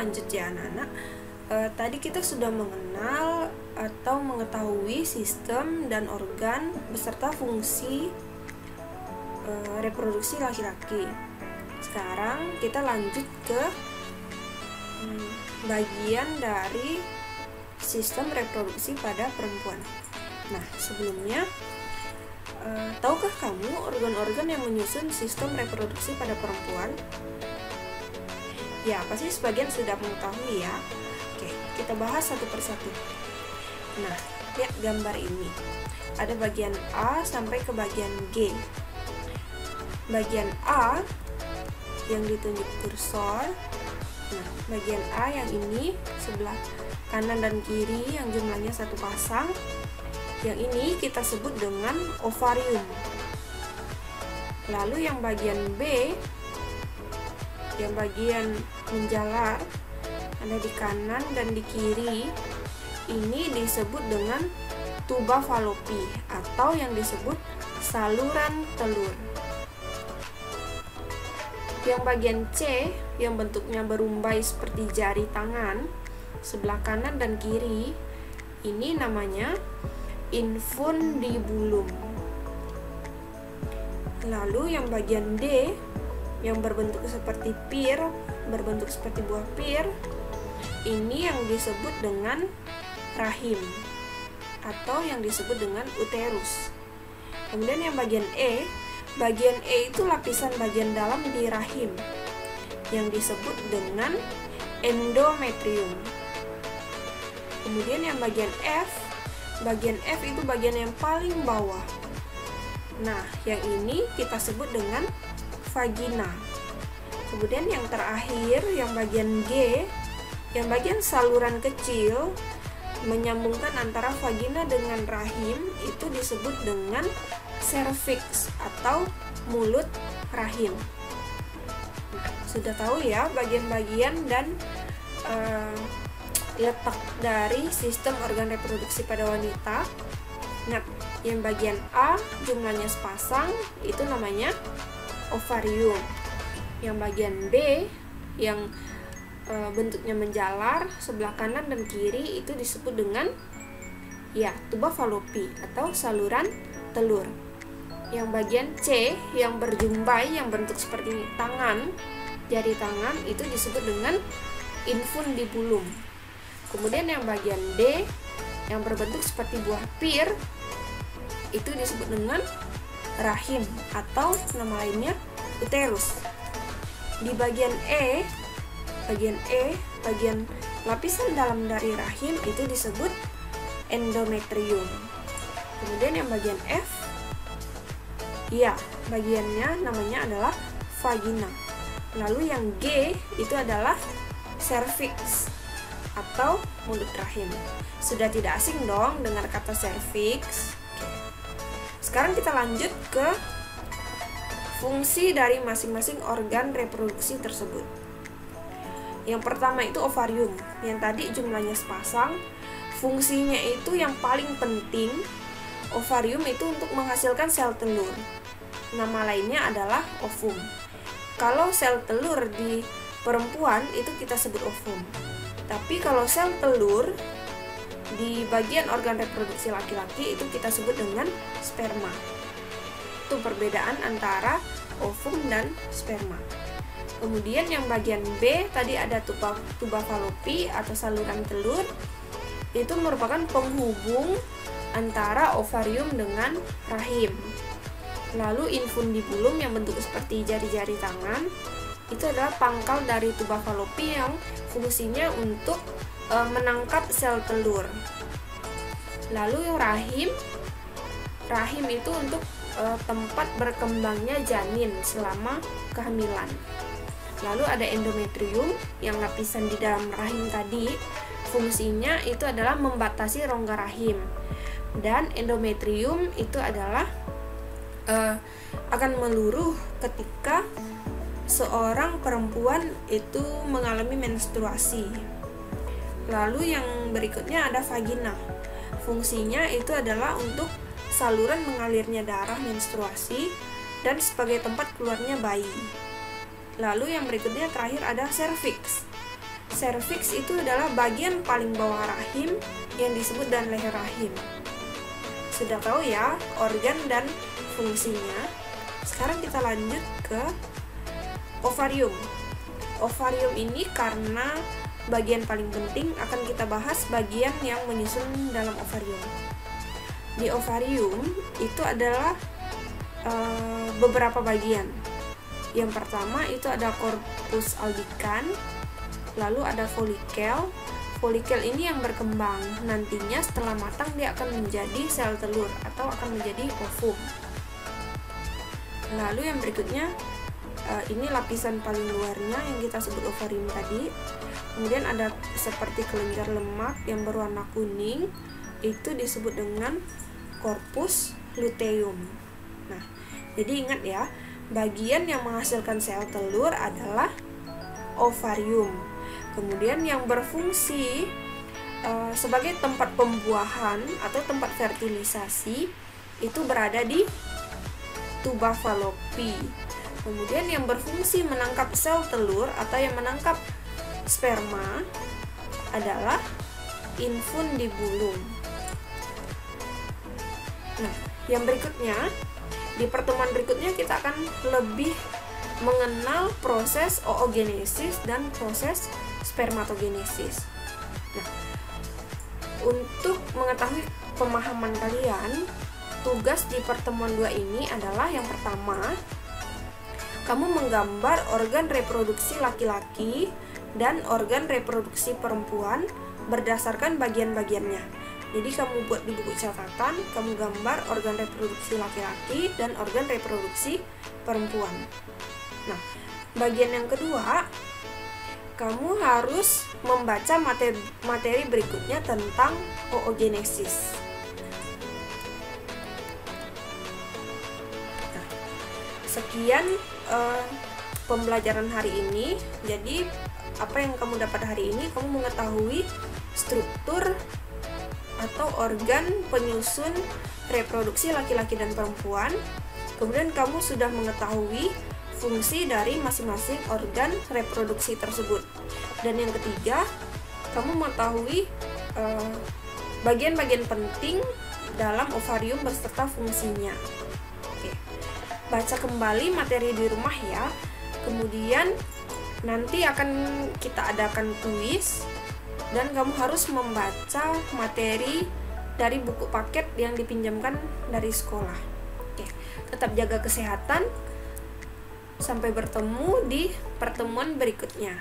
lanjut ya anak-anak. Tadi kita sudah mengenal atau mengetahui sistem dan organ beserta fungsi reproduksi laki-laki. Sekarang kita lanjut ke bagian dari sistem reproduksi pada perempuan. Nah, sebelumnya tahukah kamu organ-organ yang menyusun sistem reproduksi pada perempuan? Ya, pasti sebagian sudah mengetahui ya. Oke, kita bahas satu persatu. Nah, lihat gambar ini. Ada bagian A sampai ke bagian G. Bagian A yang ditunjuk kursor. Nah, bagian A yang ini sebelah kanan dan kiri yang jumlahnya satu pasang. Yang ini kita sebut dengan ovarium. Lalu yang bagian B, yang bagian menjalar ada di kanan dan di kiri, ini disebut dengan tuba falopi atau yang disebut saluran telur. Yang bagian C yang bentuknya berumbai seperti jari tangan sebelah kanan dan kiri, ini namanya infundibulum. Lalu yang bagian D yang berbentuk seperti pir, berbentuk seperti buah pir, ini yang disebut dengan rahim atau yang disebut dengan uterus. Kemudian yang bagian E itu lapisan bagian dalam di rahim yang disebut dengan endometrium. Kemudian yang bagian F itu bagian yang paling bawah. Nah, yang ini kita sebut dengan vagina. Kemudian yang terakhir, yang bagian G, yang bagian saluran kecil menyambungkan antara vagina dengan rahim, itu disebut dengan cervix atau mulut rahim. Nah, sudah tahu ya bagian-bagian dan letak dari sistem organ reproduksi pada wanita. Nah, yang bagian A jumlahnya sepasang, itu namanya ovarium. Yang bagian B yang bentuknya menjalar sebelah kanan dan kiri, itu disebut dengan tuba falopi atau saluran telur. Yang bagian C yang berjumbai yang bentuk seperti tangan, jari tangan, itu disebut dengan infundibulum. Kemudian yang bagian D yang berbentuk seperti buah pir, itu disebut dengan rahim atau nama lainnya uterus. Di bagian bagian lapisan dalam dari rahim, itu disebut endometrium. Kemudian yang bagian F, bagiannya namanya adalah vagina. Lalu yang G itu adalah cervix atau mulut rahim. Sudah tidak asing dong dengar kata cervix. Sekarang kita lanjut ke fungsi dari masing-masing organ reproduksi tersebut. Yang pertama itu ovarium, yang tadi jumlahnya sepasang. Fungsinya itu yang paling penting, ovarium itu untuk menghasilkan sel telur. Nama lainnya adalah ovum. Kalau sel telur di perempuan itu kita sebut ovum. Tapi kalau sel telur di bagian organ reproduksi laki-laki itu kita sebut dengan sperma. Itu perbedaan antara ovum dan sperma. Kemudian yang bagian B tadi ada tuba falopi atau saluran telur. Itu merupakan penghubung antara ovarium dengan rahim. Lalu infundibulum yang bentuk seperti jari-jari tangan, itu adalah pangkal dari tuba falopi yang fungsinya untuk menangkap sel telur. Lalu rahim itu untuk tempat berkembangnya janin selama kehamilan. Lalu ada endometrium yang lapisan di dalam rahim tadi, fungsinya itu adalah membatasi rongga rahim. Dan endometrium itu adalah akan meluruh ketika seorang perempuan itu mengalami menstruasi. Lalu yang berikutnya ada vagina. Fungsinya itu adalah untuk saluran mengalirnya darah menstruasi dan sebagai tempat keluarnya bayi. Lalu yang berikutnya terakhir ada cervix. Serviks itu adalah bagian paling bawah rahim yang disebut dan leher rahim. Sudah tahu ya organ dan fungsinya. Sekarang kita lanjut ke ovarium. Ovarium ini karena bagian paling penting akan kita bahas bagian yang menyusun dalam ovarium. Di ovarium itu adalah beberapa bagian. Yang pertama itu ada korpus albikan, lalu ada folikel. Folikel ini yang berkembang. Nantinya setelah matang dia akan menjadi sel telur atau akan menjadi ovum. Lalu yang berikutnya ini lapisan paling luarnya yang kita sebut ovarium tadi. Kemudian ada seperti kelenjar lemak yang berwarna kuning, itu disebut dengan korpus luteum. Nah, jadi ingat ya, bagian yang menghasilkan sel telur adalah ovarium. Kemudian yang berfungsi sebagai tempat pembuahan atau tempat fertilisasi itu berada di tuba Fallopi. Kemudian yang berfungsi menangkap sel telur atau yang menangkap sperma adalah infundibulum. Nah, yang berikutnya, di pertemuan berikutnya kita akan lebih mengenal proses oogenesis dan proses spermatogenesis. Nah, untuk mengetahui pemahaman kalian, tugas di pertemuan 2 ini adalah yang pertama, kamu menggambar organ reproduksi laki-laki dan organ reproduksi perempuan berdasarkan bagian-bagiannya. Jadi kamu buat di buku catatan, kamu gambar organ reproduksi laki-laki dan organ reproduksi perempuan. Nah, bagian yang kedua, kamu harus membaca materi berikutnya tentang oogenesis. Nah, sekian pembelajaran hari ini. Jadi apa yang kamu dapat hari ini, kamu mengetahui struktur atau organ penyusun reproduksi laki-laki dan perempuan. Kemudian kamu sudah mengetahui fungsi dari masing-masing organ reproduksi tersebut. Dan yang ketiga, kamu mengetahui bagian-bagian penting dalam ovarium beserta fungsinya. Oke. Baca kembali materi di rumah ya. Kemudian nanti akan kita adakan kuis dan kamu harus membaca materi dari buku paket yang dipinjamkan dari sekolah. Oke. Tetap jaga kesehatan. Sampai bertemu di pertemuan berikutnya.